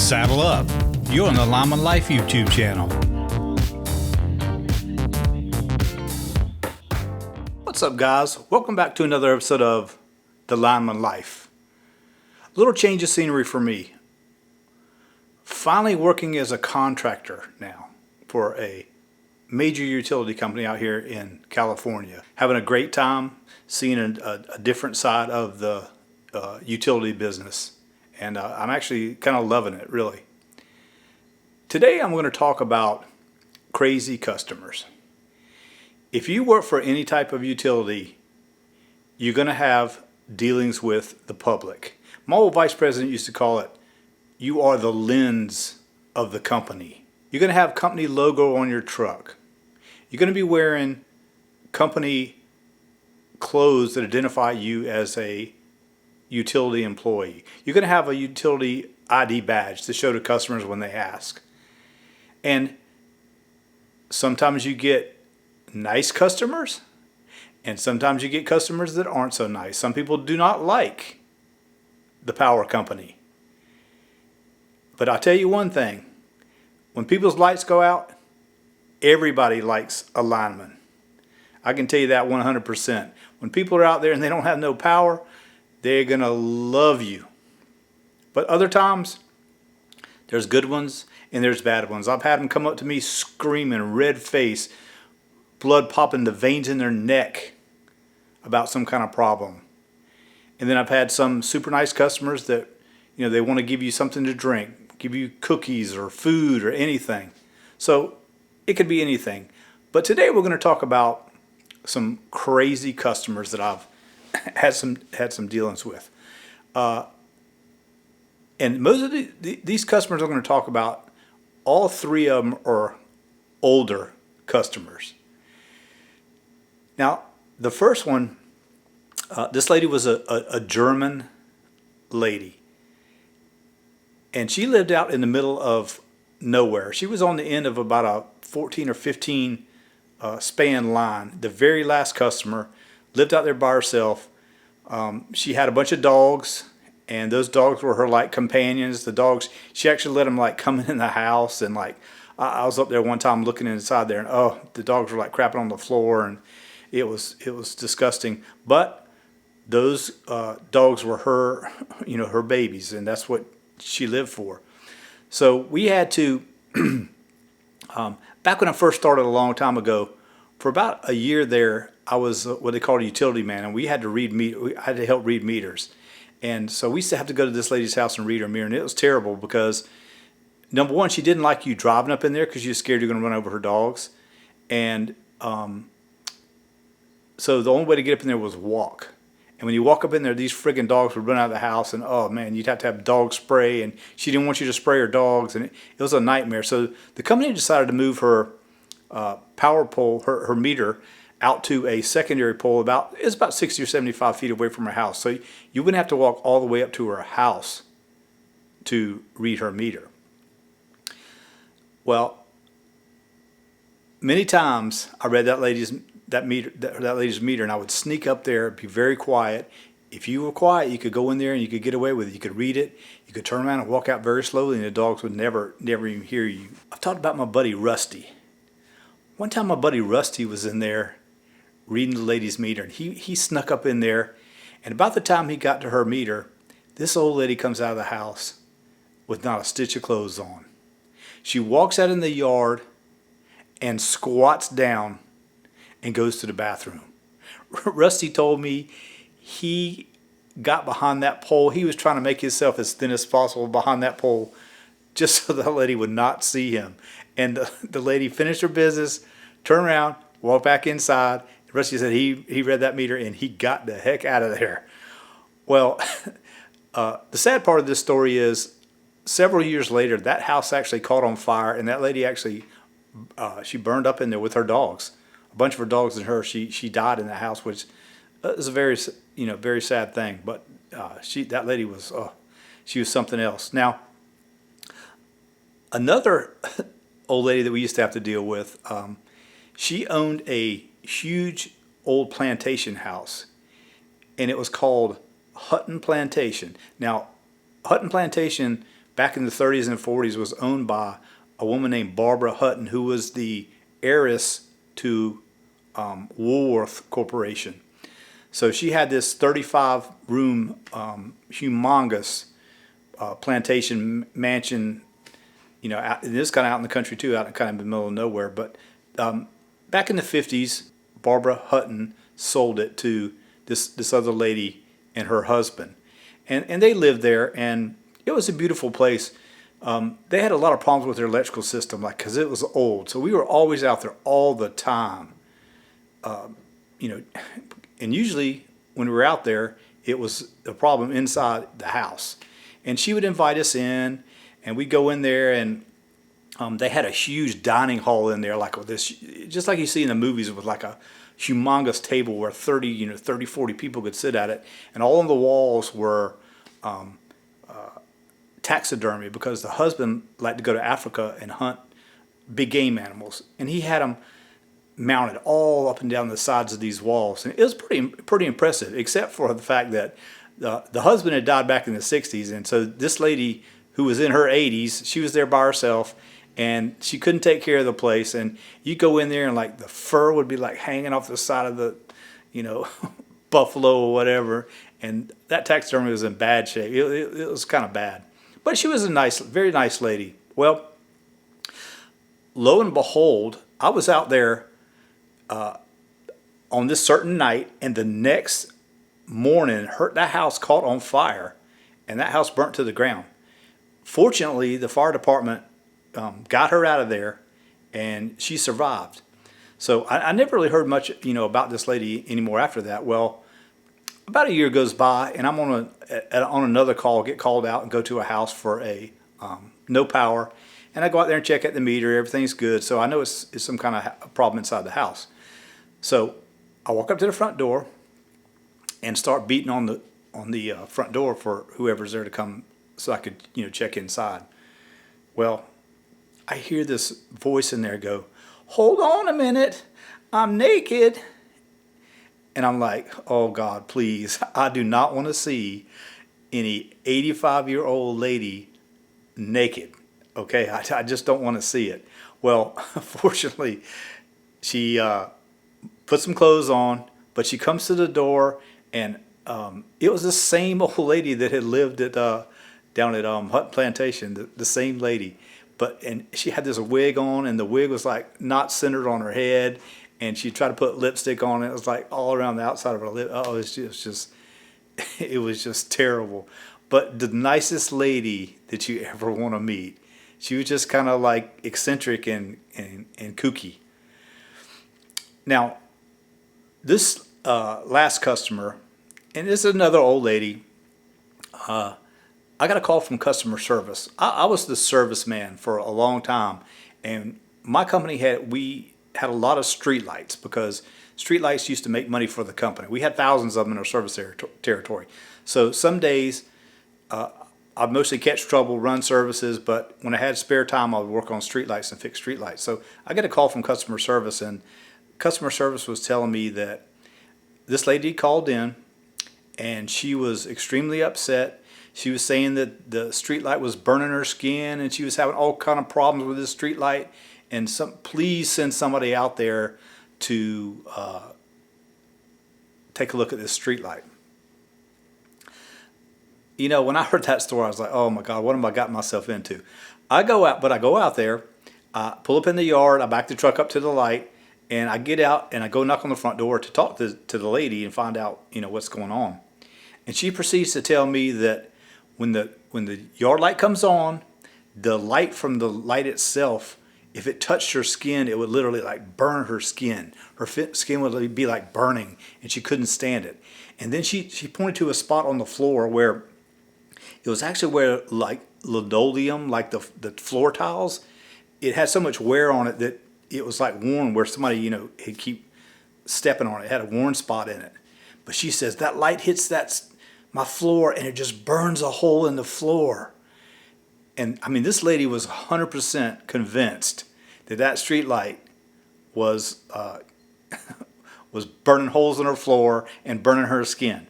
Saddle up. You're on the Lineman Life YouTube channel. What's up, guys? Welcome back to another episode of the Lineman Life. A little change of scenery for me. Finally working as a contractor now for a major utility company out here in California. Having a great time, seeing a different side of the utility business. And I'm actually kind of loving it, really. Today I'm going to talk about crazy customers. If you work for any type of utility, you're going to have dealings with the public. My old vice president used to call it, you are the lens of the company. You're going to have company logo on your truck. You're going to be wearing company clothes that identify you as a utility employee. You're going to have a utility ID badge to show to customers when they ask. And sometimes you get nice customers, and sometimes you get customers that aren't so nice. Some people do not like the power company. But I'll tell you one thing, when people's lights go out, everybody likes a lineman. I can tell you that 100%. When people are out there and they don't have no power, they're going to love you. But other times, there's good ones and there's bad ones. I've had them come up to me screaming, red face, blood popping, the veins in their neck about some kind of problem. And then I've had some super nice customers that, they want to give you something to drink, give you cookies or food or anything. So it could be anything. But today we're going to talk about some crazy customers that I've had some dealings with. And most of these customers I'm going to talk about, all three of them are older customers. Now, the first one, this lady was a German lady. And she lived out in the middle of nowhere. She was on the end of about a 14 or 15 span line. The very last customer lived out there by herself. She had a bunch of dogs, and those dogs were her like companions. The dogs, she actually let them like come in the house, and like I was up there one time looking inside there, and the dogs were like crapping on the floor, and it was disgusting. But those dogs were her, her babies, and that's what she lived for. So we had to, back when I first started a long time ago, for about a year there, I was what they called a utility man, and we had to I had to help read meters. And so we used to have to go to this lady's house and read her meter, and it was terrible because, number one, she didn't like you driving up in there because you're scared you're going to run over her dogs. And so the only way to get up in there was walk. And when you walk up in there, these friggin' dogs would run out of the house, and oh man, you'd have to have dog spray, and she didn't want you to spray her dogs, and it was a nightmare. So the company decided to move her power pole, her meter, out to a secondary pole about 60 or 75 feet away from her house. So you wouldn't have to walk all the way up to her house to read her meter. Well, many times I read that lady's meter, and I would sneak up there, be very quiet. If you were quiet, you could go in there and you could get away with it. You could read it. You could turn around and walk out very slowly, and the dogs would never even hear you. I've talked about my buddy Rusty. One time my buddy Rusty was in there reading the lady's meter, and he snuck up in there, and about the time he got to her meter, this old lady comes out of the house with not a stitch of clothes on. She walks out in the yard and squats down and goes to the bathroom. Rusty told me he got behind that pole. He was trying to make himself as thin as possible behind that pole just so the lady would not see him. And the lady finished her business, turned around, walked back inside. Rusty said he read that meter and he got the heck out of there. Well, the sad part of this story is several years later, that house actually caught on fire, and that lady actually, she burned up in there with her dogs. A bunch of her dogs and her. She died in that house, which is a very sad thing. But that lady was she was something else. Now, another old lady that we used to have to deal with, she owned a huge old plantation house, and it was called Hutton Plantation. Now, Hutton Plantation back in the 30s and 40s was owned by a woman named Barbara Hutton, who was the heiress to Woolworth Corporation. So she had this 35-room, humongous plantation mansion, this kind of out in the country too, out in kind of the middle of nowhere. But back in the 50s, Barbara Hutton sold it to this other lady and her husband. And they lived there, and it was a beautiful place. They had a lot of problems with their electrical system, because it was old. So we were always out there all the time. And usually when we were out there, it was a problem inside the house. And she would invite us in, and we'd go in there, and they had a huge dining hall in there, like this, just like you see in the movies, with like a humongous table where 40 people could sit at it. And all on the walls were taxidermy, because the husband liked to go to Africa and hunt big game animals. And he had them mounted all up and down the sides of these walls. And it was pretty impressive, except for the fact that the husband had died back in the 60s. And so this lady, who was in her 80s, she was there by herself, and she couldn't take care of the place. And you go in there, and like the fur would be like hanging off the side of the, buffalo or whatever. And that taxidermy was in bad shape. It was kind of bad. But she was a very nice lady. Well, lo and behold, I was out there on this certain night, and the next morning, that house caught on fire, and that house burnt to the ground. Fortunately, the fire department got her out of there, and she survived. So I never really heard much, about this lady anymore after that. Well, about a year goes by, and I'm on another call, get called out and go to a house for no power. And I go out there and check at the meter. Everything's good. So I know it's some kind of problem inside the house. So I walk up to the front door and start beating on the front door for whoever's there to come, so I could check inside. Well, I hear this voice in there go, "Hold on a minute, I'm naked." And I'm like, oh God, please, I do not want to see any 85-year-old lady naked. Okay, I just don't want to see it. Well, fortunately, she put some clothes on, but she comes to the door, and it was the same old lady that had lived down at Hutton Plantation, the same lady. And she had this wig on, and the wig was like not centered on her head, and she tried to put lipstick on it. It was like all around the outside of her lip. Oh, it was just terrible. But the nicest lady that you ever want to meet. She was just kind of like eccentric and kooky. Now, this last customer, and this is another old lady, I got a call from customer service. I was the service man for a long time, and my company we had a lot of street lights, because street lights used to make money for the company. We had thousands of them in our service territory. So some days I'd mostly catch trouble, run services, but when I had spare time, I would work on street lights and fix street lights. So I get a call from customer service, and customer service was telling me that this lady called in, and she was extremely upset. She was saying that the street light was burning her skin, and she was having all kind of problems with this street light. And please send somebody out there to take a look at this street light. When I heard that story, I was like, oh my God, what have I got myself into? I go out there, I pull up in the yard, I back the truck up to the light, and I get out and I go knock on the front door to talk to the lady and find out, what's going on. And she proceeds to tell me that when the yard light comes on, the light from the light itself, if it touched her skin, it would literally like burn her skin. Her skin would be like burning, and she couldn't stand it. And then she pointed to a spot on the floor where it was actually where like linoleum, like the floor tiles, it had so much wear on it that it was like worn, where somebody, had keep stepping on it. It had a worn spot in it. But she says that light hits my floor, and it just burns a hole in the floor. And I mean, this lady was 100% convinced that street light was was burning holes in her floor and burning her skin.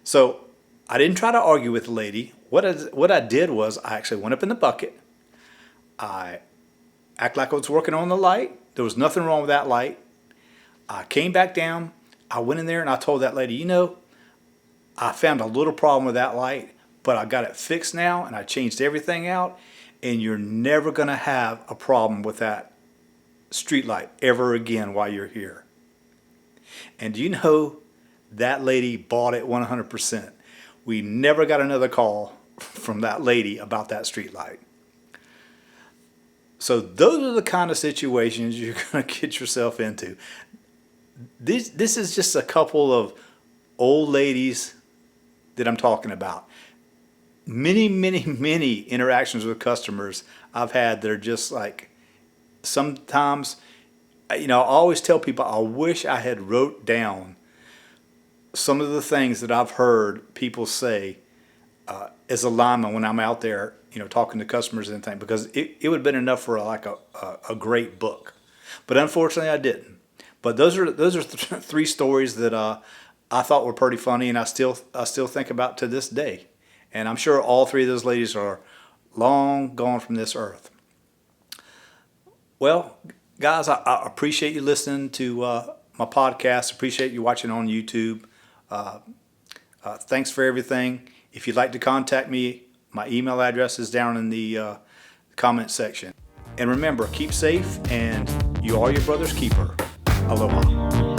So I didn't try to argue with the lady. what I did was I actually went up in the bucket. I act like I was working on the light. There was nothing wrong with that light. I came back down. I went in there and I told that lady, you know, I found a little problem with that light, but I got it fixed now and I changed everything out, and you're never going to have a problem with that street light ever again while you're here. And you know, that lady bought it 100%. We never got another call from that lady about that street light. So those are the kind of situations you're going to get yourself into. This is just a couple of old ladies that I'm talking about. Many, many, many interactions with customers I've had that are just like, sometimes, you know, I always tell people I wish I had wrote down some of the things that I've heard people say as a lineman when I'm out there, you know, talking to customers and things, because it would have been enough for like a great book. But unfortunately I didn't. But those are three stories that I thought were pretty funny, and I still think about to this day. And I'm sure all three of those ladies are long gone from this earth. Well, guys, I appreciate you listening to my podcast. Appreciate you watching on YouTube. Thanks for everything. If you'd like to contact me, my email address is down in the comment section. And remember, keep safe, and you are your brother's keeper. Aloha.